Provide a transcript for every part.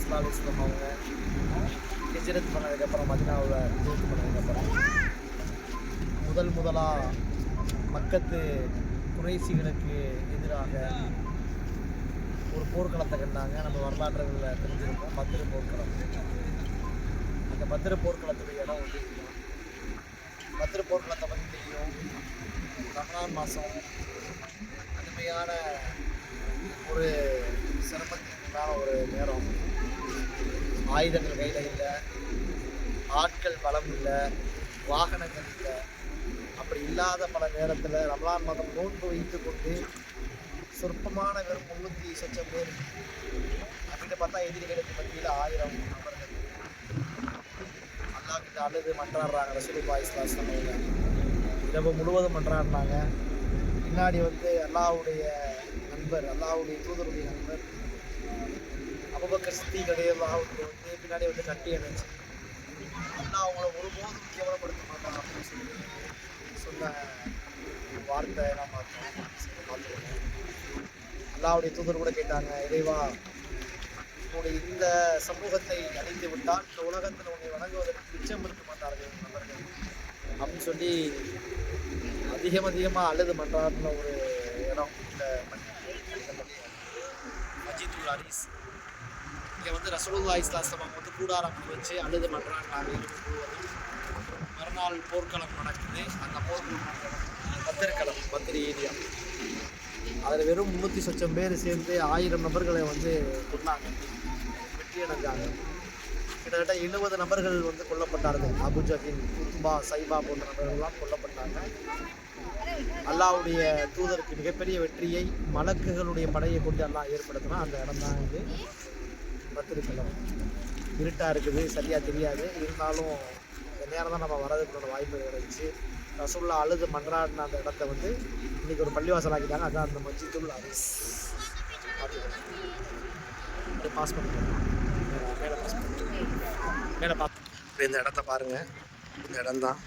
இஸ்லாம் அவங்க ஹிஜ்ரத் பண்ணதுக்கப்புறம் மதீனாவில் ஹிஜ்ரத் பண்ணதுக்கப்புறம் முதலாக மக்கத்து குறைசிகளுக்கு எதிராக ஒரு போர்க்களத்தை கண்டாங்க. நம்ம வரலாற்றுகளில் தெரிஞ்சிருக்கோம் பத்திர போர்க்களம். அந்த பத்திர போர்க்களத்துடைய இடம் வந்து பத்திர போர்க்களத்தை பற்றி தெரியும். ரமலான் மாதம் கடுமையான ஒரு சிரமத்திற்கான ஒரு நேரம். ஆயுதங்கள் கையில் இல்லை, ஆட்கள் பலம் இல்லை, வாகனங்கள் இல்லை. அப்படி இல்லாத பல நேரத்தில் ரமலான் மாதம் நோன்பு வைத்து கொண்டு சொற்பமான வெறும் 300 சொச்சம் பேர் அப்படின்னு பார்த்தா எதிரிகளுக்கு மத்தியில் 1000 நபர்கள் அல்லாஹ் கிட்ட அழுது மன்றாடுறாங்க. ரசூலுல்லாஹி ஸல்லல்லாஹு அலைஹி வஸல்லம் இரவு முழுவதும் மன்றாடினாங்க. பின்னாடி வந்து அல்லாஹ்வுடைய நண்பர், அல்லாஹ்வுடைய தூதருடைய நண்பர் அபூபக்கர் சித்திக் ரலியல்லாஹு அன்ஹு வந்து பின்னாடி வந்து கட்டி அணைச்சு அல்லாஹ் அவங்கள ஒருபோதும் கேவலப்படுத்த மாட்டான் அப்படின்னு சொல்லி சொன்ன வார்த்தை நான் பார்த்துருக்கேன். அல்லாஹ்வுடைய தூதர் கூட கேட்டாங்க, இறைவா உன்னுடைய இந்த சமூகத்தை அழிந்து விட்டால் இந்த உலகத்தில் உன்னை வணங்குவதற்கு மிச்சம் இருக்க மாட்டார்கள் நபர்கள் அப்படின்னு சொல்லி அதிகமாக அழுது மன்றாடின ஒரு இடம் இந்த மஜிதுல் அரிஸ். இங்கே வந்து ரசூலுல்லாஹி ஸல்லல்லாஹு அலைஹி வஸல்லம் வந்து கூடாரம் வச்சு அழுது மன்றாடினாங்க. மறுநாள் போர்க்களம் நடக்குது. அந்த போர்க்களம் பத்திரக்களம், பத்திரி ஏரியா. அதில் வெறும் 300 சொச்சம் பேர் சேர்ந்து 1000 நபர்களை வந்து கொண்டாங்க, வெற்றி அடைஞ்சாங்க. கிட்டத்தட்ட 70 நபர்கள் வந்து கொல்லப்பட்டார்கள். அபுஜஹில், உத்பா, சைபா போன்ற நபர்கள்லாம் கொல்லப்பட்டாங்க. அல்லாஹ்வுடைய தூதருக்கு மிகப்பெரிய வெற்றியை மலக்குகளுடைய படையை கொண்டு அல்லாஹ் ஏற்படுத்தினா அந்த இடம் தான் இது பத்திரிக்கலாம். இருட்டாக இருக்குது, சரியாக தெரியாது. இருந்தாலும் இந்த நேரம் தான் நம்ம வரதுக்குள்ள வாய்ப்பு கிடைச்சி ரசூலுல்லாஹ் அழுது மன்றாடின அந்த இடத்த வந்து இன்றைக்கி ஒரு பள்ளிவாசல் ஆக்கிட்டாங்க. அதுதான் அந்த மஜிதுல் அரிஸ். பார்த்துக்கலாம், பாஸ் பண்ணிக்கலாம், மேலே பார்த்து இந்த இடத்த பாருங்கள். இந்த இடம்தான்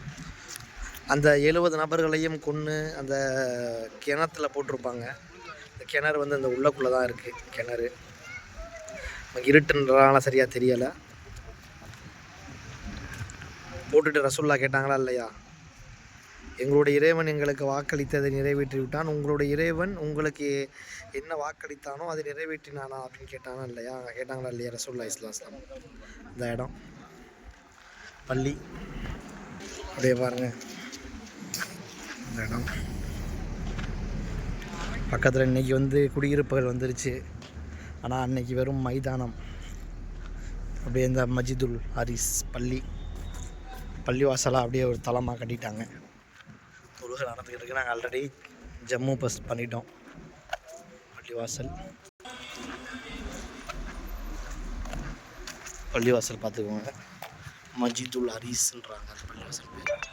அந்த 70 நபர்களையும் கொன்று அந்த கிணத்துல போட்டிருப்பாங்க. இந்த கிணறு வந்து அந்த உள்ளக்குள்ளே தான் இருக்குது. கிணறு இருட்டுன்றனால சரியாக தெரியலை. போட்டுட்டு ரசூலுல்லாஹ் கேட்டாங்களா இல்லையா, எங்களுடைய இறைவன் எங்களுக்கு வாக்களித்ததை நிறைவேற்றி விட்டான், உங்களுடைய இறைவன் உங்களுக்கு என்ன வாக்களித்தானோ அதை நிறைவேற்றினானா அப்படின்னு கேட்டானா இல்லையா, கேட்டாங்களா இல்லையா ரசூலுல்லாஹி ஸல்லல்லாஹு அலைஹி வஸல்லம். இந்த இடம் பள்ளி அப்படியே பாருங்கள். இந்த இடம் பக்கத்தில் இன்றைக்கி வந்து குடியிருப்புகள் வந்துருச்சு. ஆனால் அன்றைக்கி வெறும் மைதானம். அப்படியே இந்த மஜிதுல் அரிஸ் பள்ளிவாசலாக அப்படியே ஒரு தளமாக கட்டிட்டாங்க. தொழுகை நடந்துக்கிட்டு இருக்கு. நாங்கள் ஆல்ரெடி ஜம்மு பஸ் பண்ணிட்டோம். பள்ளிவாசல் பார்த்துக்கோங்க. மஜிதுல் அரிஸ்ன்றாங்க அந்த பள்ளிவாசல் பேர்.